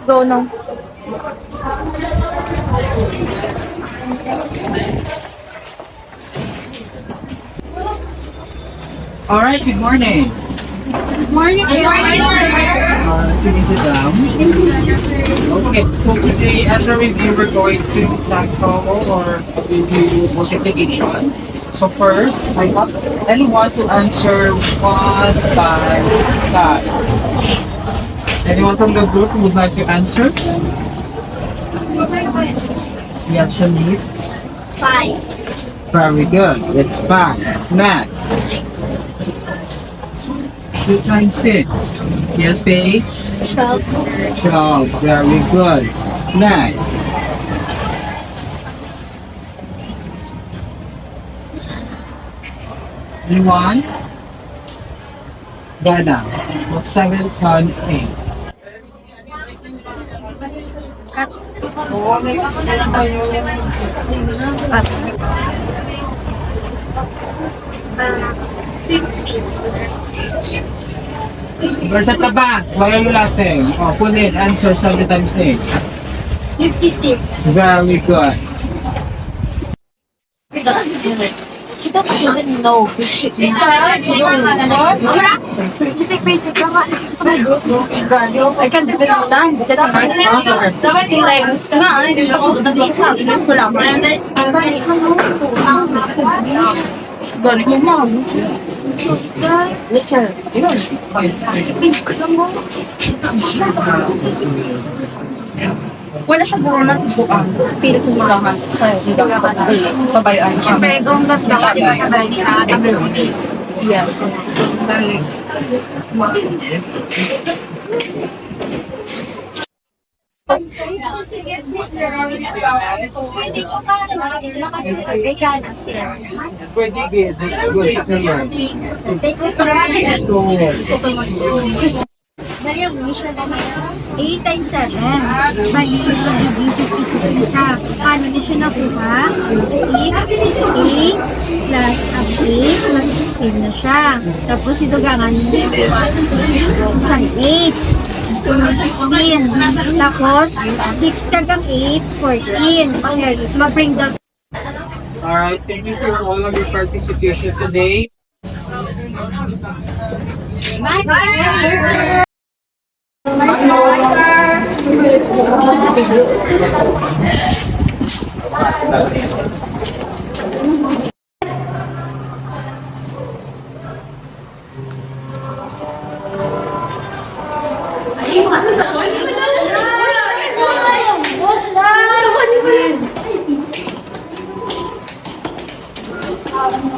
Go now. All right, good morning. Morning. Can you sit down? Okay, so today as a review, we're going to tackle or review multiplication. So first, I want anyone to answer 1 times 5. Anyone from the group who would like to answer? Yes, Shamit. 5. Very good. It's 5. Next. 2 times 6. Yes, Paige? 12, sir. 12. Very good. Next. Anyone? Dana. What's 7 times 8? Oo, next tayo. Where's at the back? Why are you laughing? Oh, put it. Answer 7 times 8. 56. Very good. She doesn't even know. Tapos basic lang ka. I can't even stand sitting right now. So I think like, hindi ko nag-exam. Inis ko lang. Galing mo na. Lecture. Wala siya buro na tibuan. Pilit sa mulahan. Kaya pabayaan siya. Siyempre, kung ba't baka di ba sabay ni Ate? Yes. Yes, Mr. Pwede ko pa naman sila nakatulog ka na sila. Pwede good. Good naman. Thank you, sir. Ngayon, mission na niya. 8 times 7. Bali, magiging 56 na siya. Paano niya siya nakuha? 6, 8, plus ang 8, plus 16 na siya. Tapos ito gangan niya. Isang 8. 16. Tapos, 6 kagang 8, 14. Okay, so mag-bring down. Alright, thank you for all of your participation today. Bye!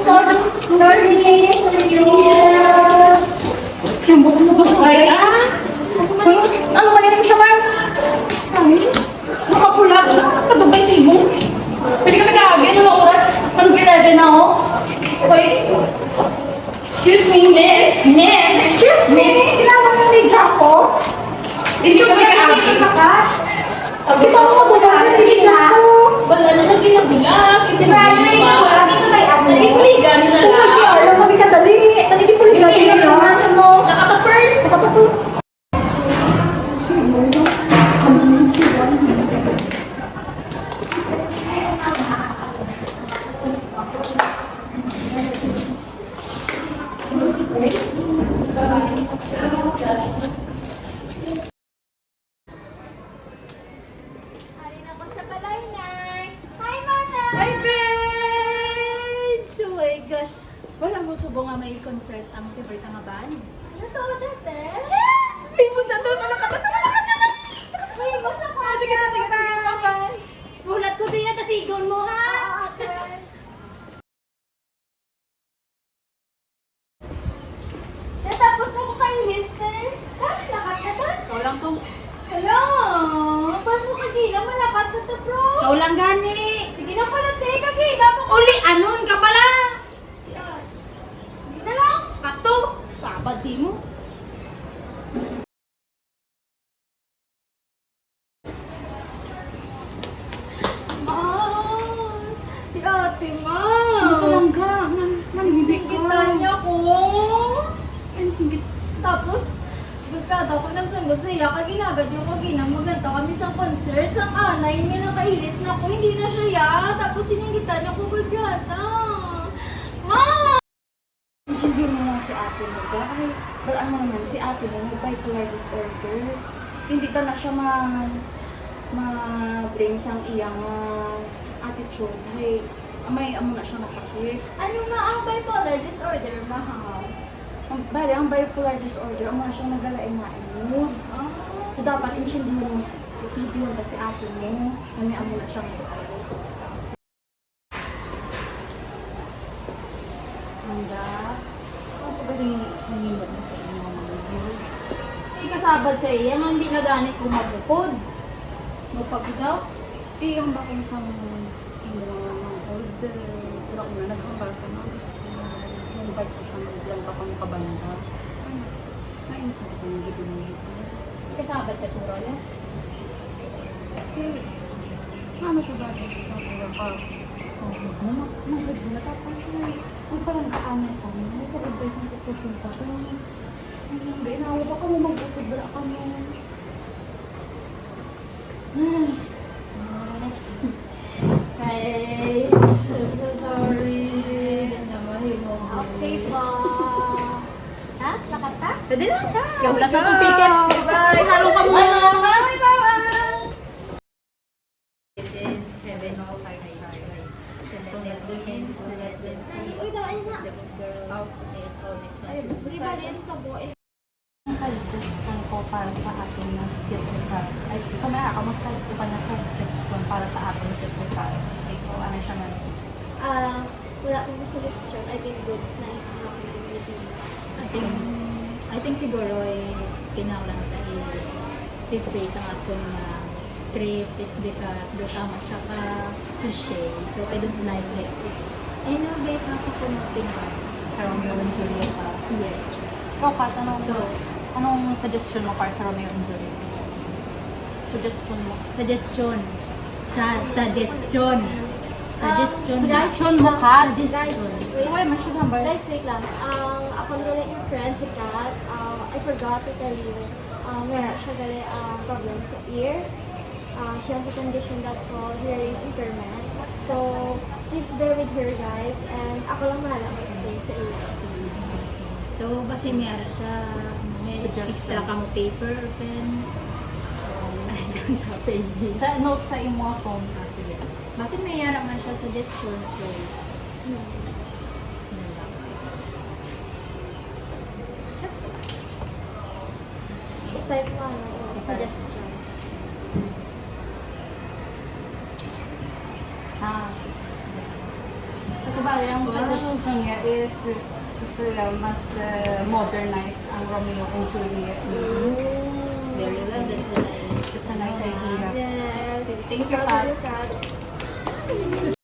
Sorry. Yung buong mo doon ay ano man yung sama? Kami? Nakapula ka na. Patubay sa imo. Pwede ka nag-aagay ng oras. Ano ginagay na ako? Wait. Excuse me, miss. Miss. Excuse me. Kailangan mo may drop ko. Hindi ka nag-aagay ka. Di ba ako mabulaan? Hindi na. Wala na lagi na bulag. Hindi ba? Nagikuligan na lang. Kasi alam kami kadali. Nagikuligan na lang. Nakatapern. Hi, bitch! Oh my gosh. Wala mo subong nga may concert ang favorite nga band? Ano to, dati? Yes! Famous na doon! Wala ka na! Famous ako. Sige, bye-bye! Bulat ko din yan, tas igon mo ha! Natapos na ko kayo, mister. Lakat na ba? Ikaw lang tong... Hello! Paano mo kagina? Malakat na to, bro. Ikaw lang gani! Sige na pala, te. Kagina mo. Uli! Anon ka pala! Si Ate. Hindi na lang. Kato! Sabad si mo! Si Ate, ma. Ito lang ka! Nanghindi ka! Singitan niya ko. Ay, singit. Tapos, Kada ako nagsungod sa iya, kaginagad yung maganta kami sa concert. Sa kanay niya nakailis na ako, hindi na siya ya. Tapos sininggitan niya ko gulbyata. Ma! Hindi mo lang si ate mo ka. Ay, pero ano naman, si ate mo may bipolar disorder. Hindi ka na siya ma-blame sa iyang attitude. Ay, may amo na siya nasakit. Ano ma ang bipolar disorder, mahal? Bali, ang bipolar disorder, amo na siya nagalain-lain mo. So, dapat intindihan ka si ate mo na may amo na siya nasakit. Handa, ano pa ba hinimot mo sa inyo mga mga Ikasabad sa iya, nga hindi na ganit kumabukod. Mapag daw. Iyong ba kung sa mga order, pero kung nag-ambal ka na, invite ko siya lang ka pang kabanda. Nainsa ko sa mga gitinin. Ikasabad ka churo niya. Ano sa bagay ko sa mga ka? Mahal mo na tapos ang parang kaamin ka mo. May ka-advise ng sitwasyon ka. Hindi, inawa ba ka mo mag-utod ba ka mo? Ay, so sorry. Ganda mo, himo. Okay po. Ha? Lakat ka? Pwede na. Ikaw lang itong ticket. Bye. Halo ka muna. Bye. Bye. Heaven of fire. Uy, dawai na. Uy, balin ka po. Ang suggestion ko para sa atin na Petrical. Ay, so may kamusta ko pa na suggestion para sa atin na Petrical. Ay, kung ano siya man. Wala pong suggestion. I think goods na yung mga I think siguro is kinahanglan tayo rephrase ang atong script. It's because do tama siya ka cliche. So I don't like it's I know guys, nasa kumating Sa Romeo and Julieta. yes. Ikaw, Kat, anong suggestion mo para sa Romeo and Julieta? Suggestion mo? Suggestion. Suggestion mo, Kat? Suggestion. Why, masyadong ba? Guys, wait lang. Ako nila yung friend si Kat. I forgot to tell you. Meron siya gali problem sa ear. She has a condition that called hearing impairment. So, please bear with her, guys. And ako lang mahala mag-explain sa iyo. So, basi mayroon siya, may extra ka mo paper or pen. I don't have any. Sa note sa imo phone. Sige. Basi mayroon man siya suggestion, so it's I-type mo suggestion. Kasi bali, ang suggestion niya is gusto nila mas modernize ang Romeo and Juliet. very well. That's the nice. It's a nice idea. Yes. Thank you, Proud Kat. of you, Kat.